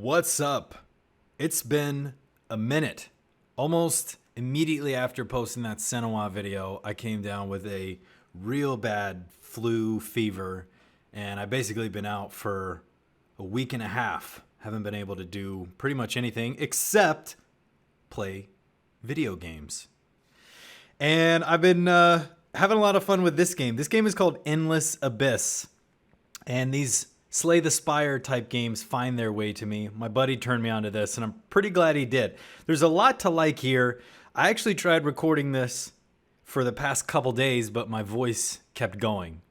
What's up? It's been a minute. Almost immediately after posting that Senawa video, I came down with a real bad flu fever, and I've basically been out for a week and a half. Haven't been able to do pretty much anything except play video games. And I've been having a lot of fun with this game. This game is called Endless Abyss, and these Slay the Spire type games find their way to me. My buddy turned me onto this, and I'm pretty glad he did. There's a lot to like here. I actually tried recording this for the past couple days, but my voice kept going.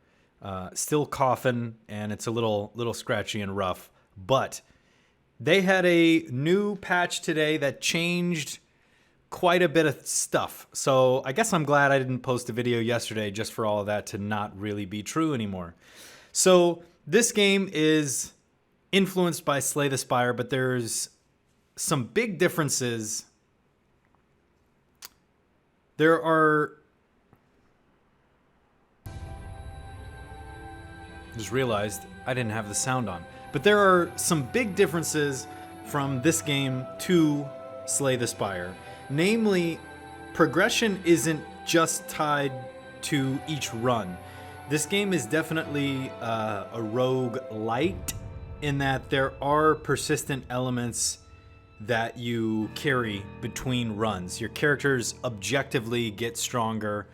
Still coughing, and it's a little scratchy and rough. But they had a new patch today that changed quite a bit of stuff. So I guess I'm glad I didn't post a video yesterday just for all of that to not really be true anymore. So this game is influenced by Slay the Spire, but there's some big differences. There are... Just realized I didn't have the sound on. But there are some big differences from this game to Slay the Spire. Namely, progression isn't just tied to each run. This game is definitely a rogue light in that there are persistent elements that you carry between runs. Your characters objectively get stronger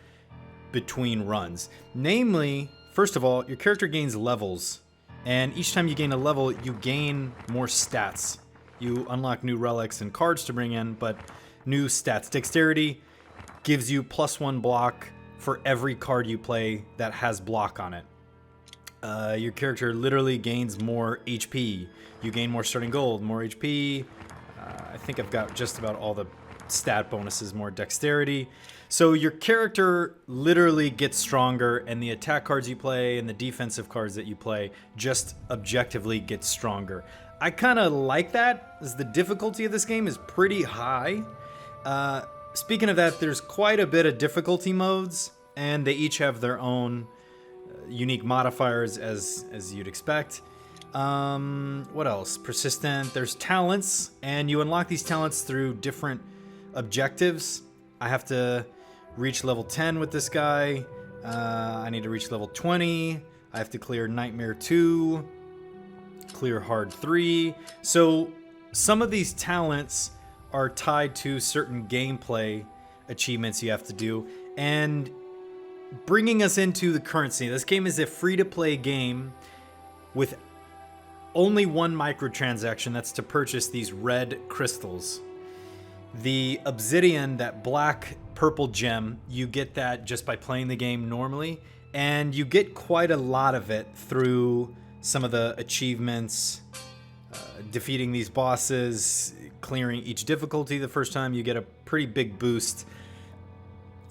between runs. Namely, first of all, your character gains levels, and each time you gain a level, you gain more stats. You unlock new relics and cards to bring in, but new stats. Dexterity gives you +1 block for every card you play that has block on it. Your character literally gains more HP. You gain more starting gold, more HP. I think I've got just about all the stat bonuses, more dexterity. So your character literally gets stronger, and the attack cards you play and the defensive cards that you play just objectively get stronger. I kind of like that, as the difficulty of this game is pretty high. Speaking of that, there's quite a bit of difficulty modes, and they each have their own unique modifiers as you'd expect. What else? Persistent. There's talents, and you unlock these talents through different objectives. I have to reach level 10 with this guy. I need to reach level 20. I have to clear Nightmare 2, clear Hard 3. So some of these talents are tied to certain gameplay achievements you have to do. And bringing us into the currency, this game is a free-to-play game with only one microtransaction. That's to purchase these red crystals. The obsidian, that black purple gem, you get that just by playing the game normally, and you get quite a lot of it through some of the achievements, defeating these bosses, clearing each difficulty the first time. You get a pretty big boost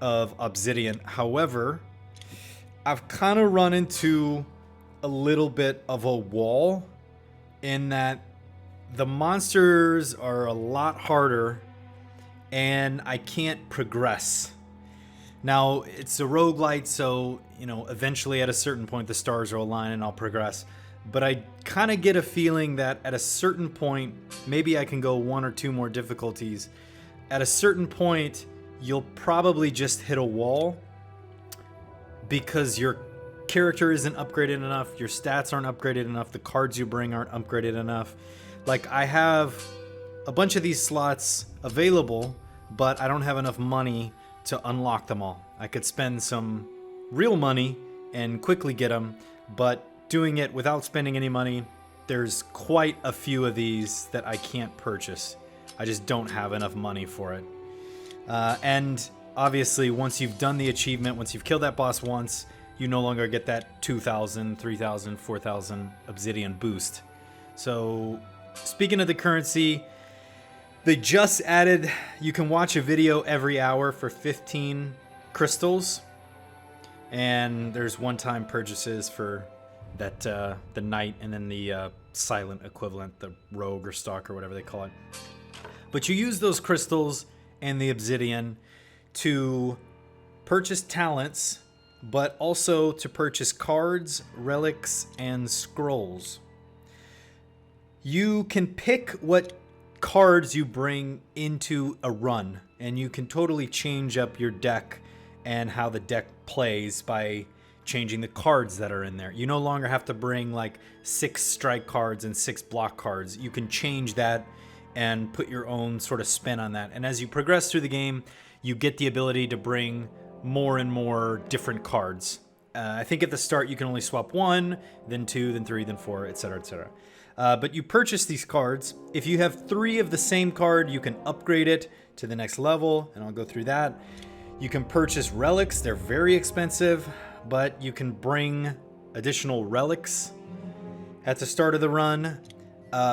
of obsidian. However, I've kind of run into a little bit of a wall in that the monsters are a lot harder and I can't progress. Now, it's a roguelite, so, eventually at a certain point the stars will align and I'll progress. But I kind of get a feeling that at a certain point, maybe I can go 1 or 2 more difficulties. At a certain point, you'll probably just hit a wall because your character isn't upgraded enough, your stats aren't upgraded enough, the cards you bring aren't upgraded enough. Like, I have a bunch of these slots available, but I don't have enough money to unlock them all. I could spend some real money and quickly get them, but doing it without spending any money, there's quite a few of these that I can't purchase. I just don't have enough money for it. And obviously, once you've done the achievement, once you've killed that boss once, you no longer get that 2,000, 3,000, 4,000 obsidian boost. So, speaking of the currency, they just added, you can watch a video every hour for 15 crystals. And there's one-time purchases for that the knight and then the silent equivalent, the rogue or stalker, whatever they call it. But you use those crystals and the obsidian to purchase talents, but also to purchase cards, relics, and scrolls. You can pick what cards you bring into a run, and you can totally change up your deck and how the deck plays by changing the cards that are in there. You no longer have to bring like 6 strike cards and 6 block cards. You can change that and put your own sort of spin on that. And as you progress through the game, you get the ability to bring more and more different cards. I think at the start you can only swap 1, then 2, then 3, then 4, etc., etc. But you purchase these cards. If you have 3 of the same card, you can upgrade it to the next level, and I'll go through that. You can purchase relics. They're very expensive, but you can bring additional relics at the start of the run.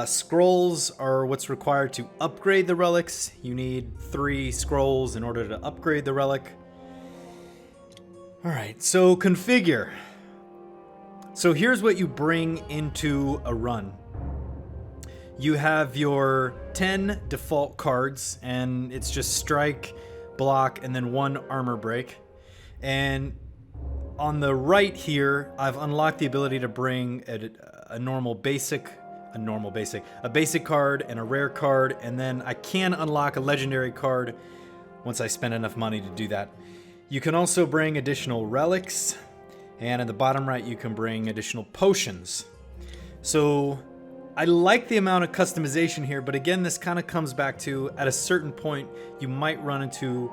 Scrolls are what's required to upgrade the relics. You need 3 scrolls in order to upgrade the relic. All right, so configure. So here's what you bring into a run. You have your 10 default cards, and it's just strike, block, and then 1 armor break. And on the right here, I've unlocked the ability to bring a basic card and a rare card, and then I can unlock a legendary card once I spend enough money to do that. You can also bring additional relics, and at the bottom right you can bring additional potions. So I like the amount of customization here, but again, this kind of comes back to, at a certain point you might run into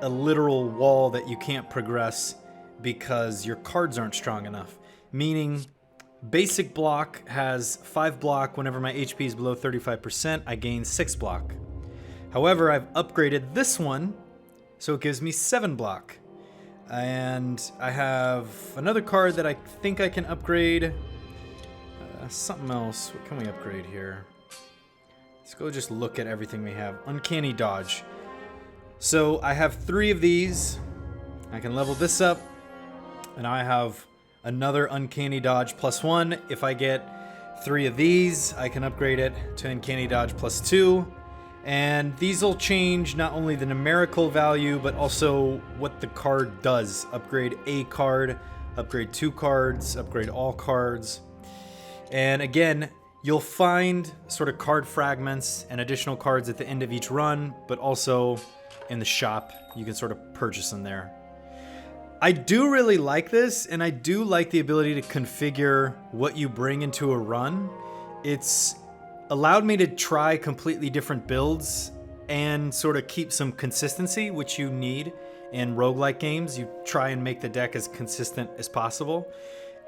a literal wall that you can't progress because your cards aren't strong enough. Meaning, basic block has 5 block. Whenever my HP is below 35%, I gain 6 block. However, I've upgraded this one, so it gives me 7 block. And I have another card that I think I can upgrade. Something else. What can we upgrade here? Let's go just look at everything we have. Uncanny dodge. So I have 3 of these. I can level this up. And I have another uncanny dodge +1. If I get 3 of these, I can upgrade it to uncanny dodge +2. And these will change not only the numerical value, but also what the card does. Upgrade a card, upgrade 2 cards, upgrade all cards. And again, you'll find sort of card fragments and additional cards at the end of each run, but also in the shop, you can sort of purchase them there. I do really like this, and I do like the ability to configure what you bring into a run. It's allowed me to try completely different builds and sort of keep some consistency, which you need in roguelike games. You try and make the deck as consistent as possible.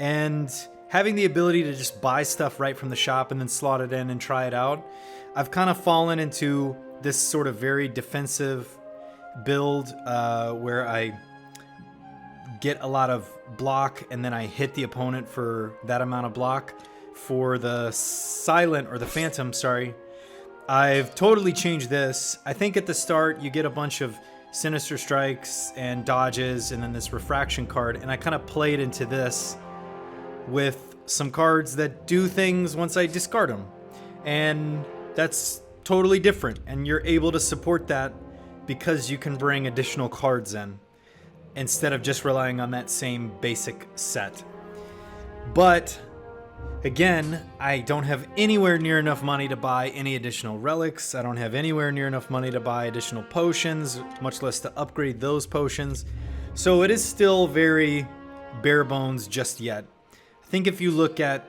And having the ability to just buy stuff right from the shop and then slot it in and try it out, I've kind of fallen into this sort of very defensive build where I get a lot of block and then I hit the opponent for that amount of block. For the Phantom, I've totally changed this. I think at the start you get a bunch of sinister strikes and dodges and then this refraction card, and I kind of played into this with some cards that do things once I discard them. And that's totally different, and you're able to support that because you can bring additional cards in instead of just relying on that same basic set. But again, I don't have anywhere near enough money to buy any additional relics. I don't have anywhere near enough money to buy additional potions, much less to upgrade those potions. So it is still very bare bones just yet. I think if you look at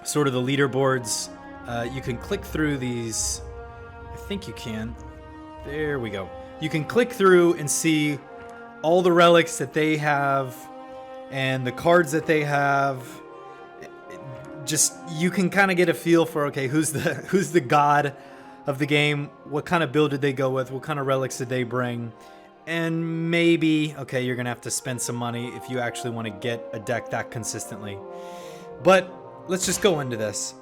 sort of the leaderboards, you can click through these. I think you can. There we go. You can click through and see all the relics that they have and the cards that they have. Just, you can kind of get a feel for, okay, who's the god of the game, what kind of build did they go with, what kind of relics did they bring, and maybe, okay, you're gonna have to spend some money if you actually want to get a deck that consistently. But let's just go into this.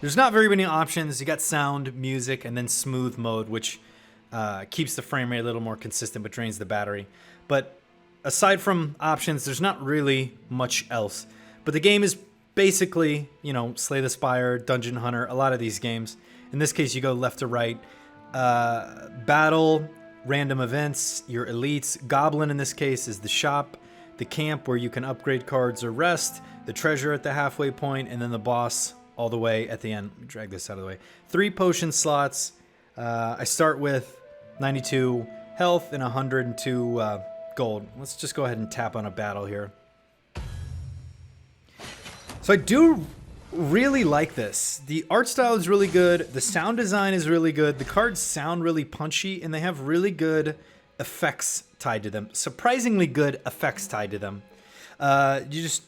There's not very many options. You got sound, music, and then smooth mode, which keeps the frame rate a little more consistent but drains the battery. But aside from options, there's not really much else. But the game is basically, you know, Slay the Spire, Dungeon Hunter, a lot of these games. In this case, you go left to right. Battle, random events, your elites. Goblin, in this case, is the shop. The camp, where you can upgrade cards or rest. The treasure at the halfway point. And then the boss all the way at the end. Let me drag this out of the way. 3 potion slots. I start with 92 health and 102 gold. Let's just go ahead and tap on a battle here. So I do really like this. The art style is really good. The sound design is really good. The cards sound really punchy, and they have really good effects tied to them. Surprisingly good effects tied to them. You just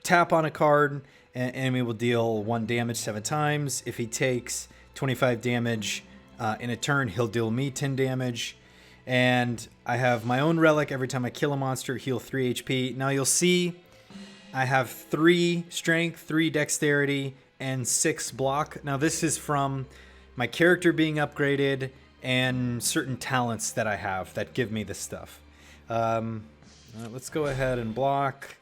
tap on a card, and enemy will deal 1 damage 7 times. If he takes 25 damage in a turn, he'll deal me 10 damage. And I have my own relic. Every time I kill a monster, heal 3 HP. Now you'll see I have 3 strength, 3 dexterity, and 6 block. Now this is from my character being upgraded and certain talents that I have that give me this stuff. Let's go ahead and block.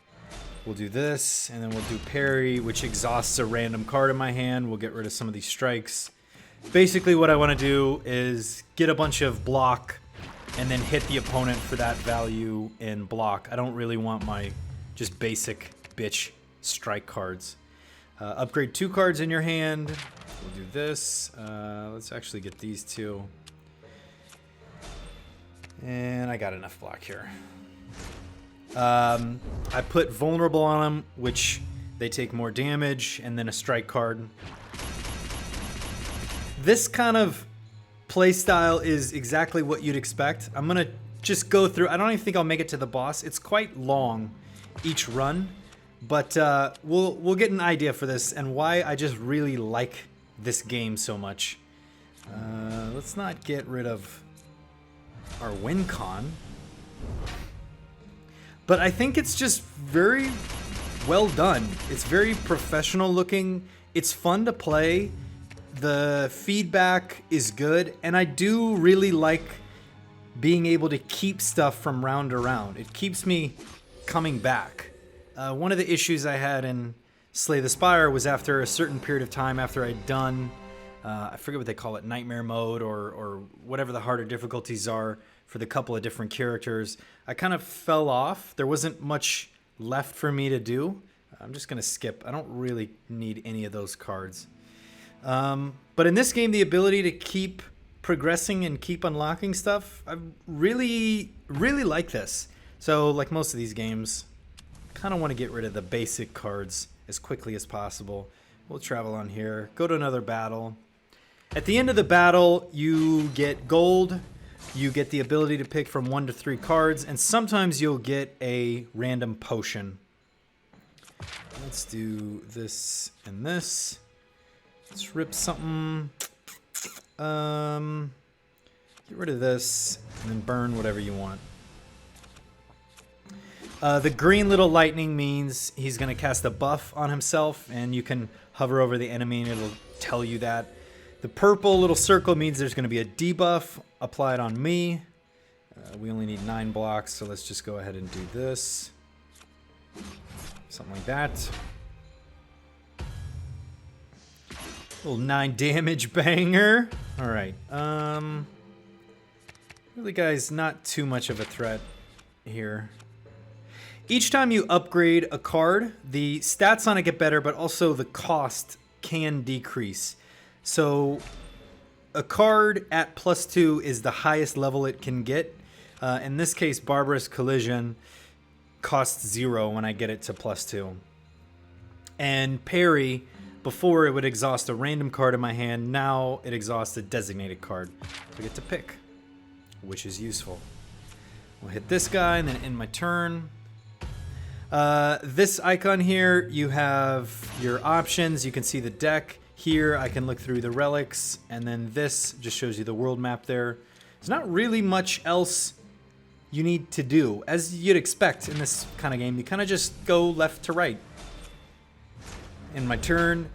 We'll do this, and then we'll do parry, which exhausts a random card in my hand. We'll get rid of some of these strikes. Basically what I want to do is get a bunch of block and then hit the opponent for that value in block. I don't really want my just basic bitch strike cards. Upgrade 2 cards in your hand. We'll do this. Let's actually get these 2. And I got enough block here. I put vulnerable on them, which they take more damage, and then a strike card. This kind of play style is exactly what you'd expect. I'm gonna just go through. I don't even think I'll make it to the boss. It's quite long each run, but we'll get an idea for this and why I just really like this game so much. Let's not get rid of our win con, but I think it's just very well done. It's very professional looking. It's fun to play. The feedback is good, and I do really like being able to keep stuff from round to round. It keeps me coming back. One of the issues I had in Slay the Spire was after a certain period of time, after I'd done, I forget what they call it, nightmare mode or whatever the harder difficulties are for the couple of different characters, I kind of fell off. There wasn't much left for me to do. I'm just going to skip. I don't really need any of those cards. But in this game, the ability to keep progressing and keep unlocking stuff, I really like this. So like most of these games, kind of want to get rid of the basic cards as quickly as possible. We'll travel on here, go to another battle. At the end of the battle, you get gold. You get the ability to pick from 1 to 3 cards, and sometimes you'll get a random potion. Let's do this and this. Let's rip something. Get rid of this and then burn whatever you want. The green little lightning means he's going to cast a buff on himself, and you can hover over the enemy and it'll tell you that. The purple little circle means there's going to be a debuff applied on me. We only need 9 blocks, so let's just go ahead and do this. Something like that. Little 9 damage banger. All right. Really, guys, not too much of a threat here. Each time you upgrade a card, the stats on it get better, but also the cost can decrease. So a card at +2 is the highest level it can get. In this case, Barbarous Collision costs 0 when I get it to +2. And Parry, before it would exhaust a random card in my hand, now it exhausts a designated card. So I get to pick, which is useful. We'll hit this guy and then end my turn. This icon here, you have your options. You can see the deck. Here I can look through the relics, and then this just shows you the world map there. There's not really much else you need to do. As you'd expect in this kind of game, you kind of just go left to right. In my turn,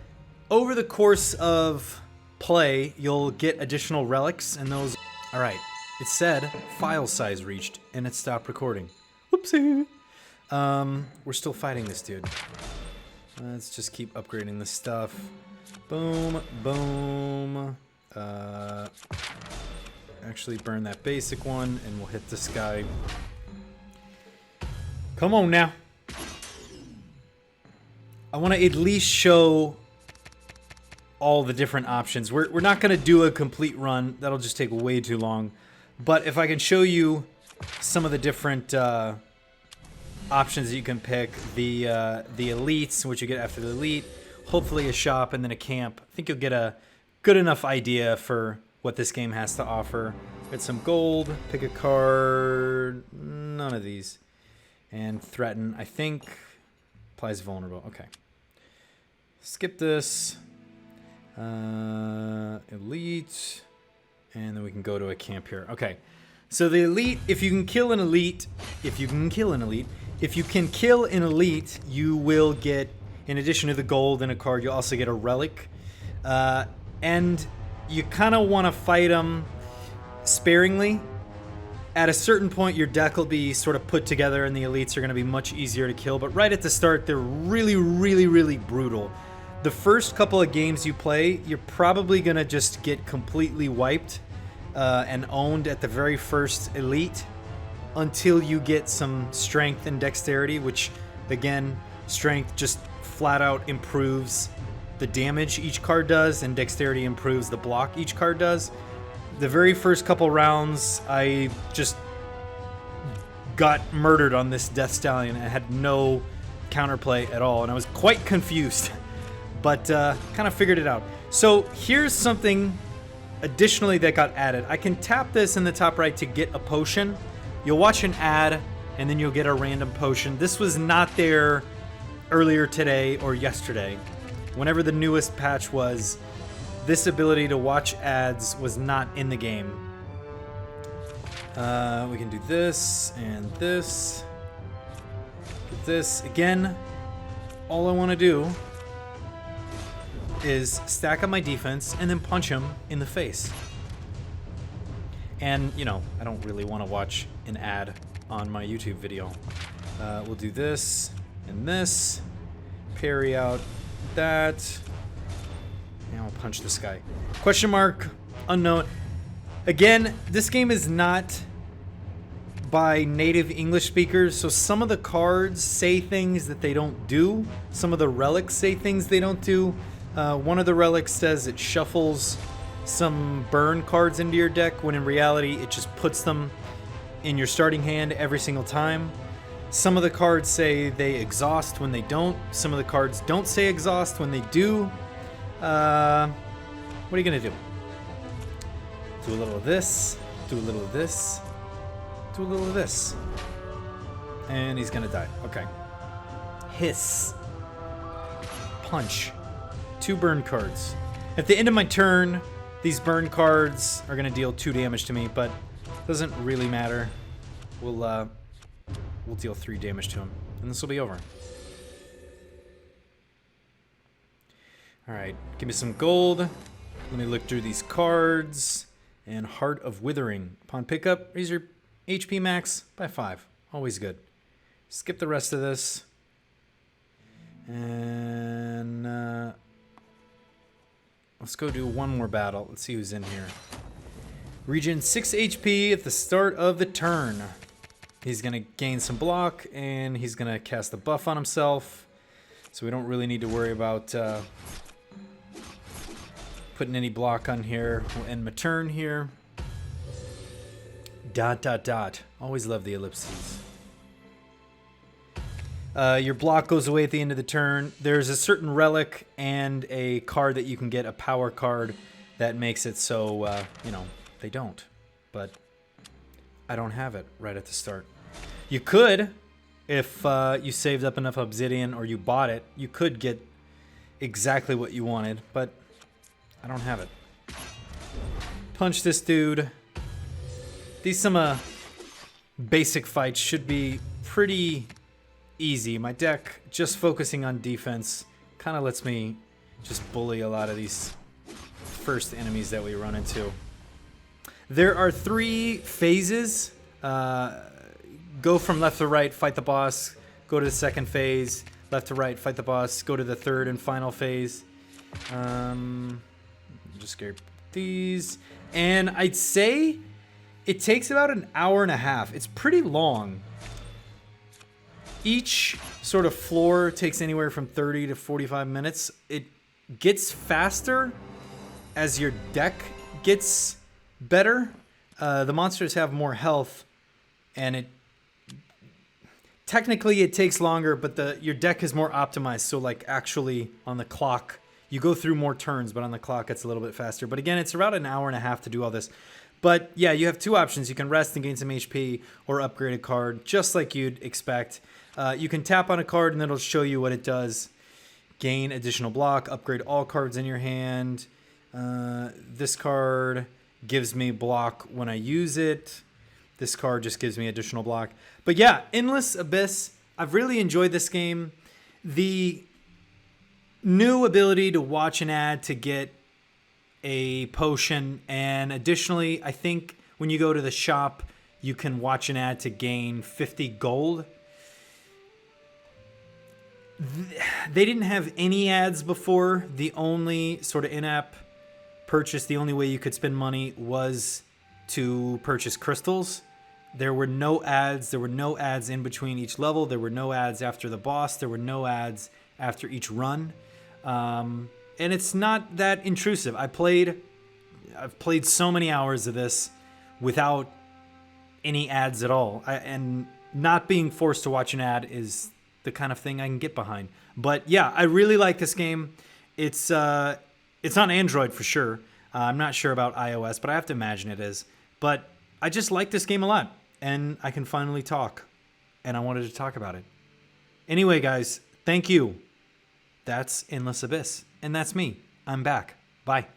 over the course of play, you'll get additional relics, and those... Alright, it said file size reached, and it stopped recording. Whoopsie! We're still fighting this dude. Let's just keep upgrading this stuff. Boom, boom. Actually burn that basic one, and we'll hit this guy. Come on now. I want to at least show all the different options. We're not going to do a complete run. That'll just take way too long. But if I can show you some of the different options that you can pick, the elites, which you get after the elite, hopefully a shop, and then a camp. I think you'll get a good enough idea for what this game has to offer. Get some gold, pick a card, none of these. And threaten, I think, applies vulnerable. Okay. Skip this. Elite. And then we can go to a camp here. Okay. So the elite, if you can kill an elite, you will get, in addition to the gold and a card, you'll also get a relic. And you kind of want to fight them sparingly. At a certain point, your deck will be sort of put together and the elites are going to be much easier to kill. But right at the start, they're really, really, really brutal. The first couple of games you play, you're probably going to just get completely wiped and owned at the very first elite until you get some strength and dexterity, which, again, strength just flat out improves the damage each card does, and dexterity improves the block each card does. The very first couple rounds, I just got murdered on this Death Stallion. I had no counterplay at all, and I was quite confused, but kind of figured it out. So here's something additionally that got added. I can tap this in the top right to get a potion. You'll watch an ad, and then you'll get a random potion. This was not there earlier today or yesterday. Whenever the newest patch was, this ability to watch ads was not in the game. We can do this and this. Get this. Again, all I want to do is stack up my defense and then punch him in the face. And, you know, I don't really want to watch an ad on my YouTube video. We'll do this and this. Parry out that. And I'll punch this guy. Question mark, unknown. Again, this game is not by native English speakers, so some of the cards say things that they don't do. Some of the relics say things they don't do. One of the relics says it shuffles some burn cards into your deck, when in reality it just puts them in your starting hand every single time. Some of the cards say they exhaust when they don't. Some of the cards don't say exhaust when they do. What are you gonna do? Do a little of this, do a little of this, do a little of this. And he's gonna die. Okay. Hiss. Punch. 2 burn cards. At the end of my turn, these burn cards are gonna deal 2 damage to me, but doesn't really matter. We'll deal 3 damage to him, and this will be over. Alright, give me some gold. Let me look through these cards. And Heart of Withering. Upon pickup, raise your HP max by 5. Always good. Skip the rest of this. And let's go do one more battle. Let's see who's in here. Regen 6 HP at the start of the turn. He's going to gain some block, and he's going to cast a buff on himself. So we don't really need to worry about putting any block on here. We'll end my turn here. ... Always love the ellipses. Your block goes away at the end of the turn. There's a certain relic and a card that you can get, a power card, that makes it so, you know, they don't. But I don't have it right at the start. You could, if you saved up enough obsidian or you bought it, you could get exactly what you wanted, but I don't have it. Punch this dude. These some basic fights should be pretty easy. My deck, just focusing on defense, kind of lets me just bully a lot of these first enemies that we run into. There are 3 phases. Go from left to right, fight the boss. Go to the second phase. Left to right, fight the boss. Go to the third and final phase. Just grab these. And I'd say it takes about an hour and a half. It's pretty long. Each sort of floor takes anywhere from 30 to 45 minutes. gets faster as your deck gets better. The monsters have more health, and technically it takes longer, but your deck is more optimized. So like actually on the clock, you go through more turns, but on the clock it's a little bit faster. But again, it's around an hour and a half to do all this. But yeah, you have two options. You can rest and gain some HP or upgrade a card, just like you'd expect. You can tap on a card and it'll show you what it does. Gain additional block, upgrade all cards in your hand. This card gives me block when I use it. This card just gives me additional block. But yeah, Endless Abyss, I've really enjoyed this game. The new ability to watch an ad to get a potion, and additionally, I think when you go to the shop, you can watch an ad to gain 50 gold. They didn't have any ads before. The only sort of in-app purchase, the only way you could spend money was to purchase crystals. There were no ads. There were no ads in between each level. There were no ads after the boss. There were no ads after each run. And it's not that intrusive. I've played so many hours of this without any ads at all. And not being forced to watch an ad is the kind of thing I can get behind. But yeah, I really like this game. It's on Android for sure. I'm not sure about iOS, but I have to imagine it is. But I just like this game a lot, and I can finally talk, and I wanted to talk about it. Anyway, guys, thank you. That's Endless Abyss, and that's me. I'm back. Bye.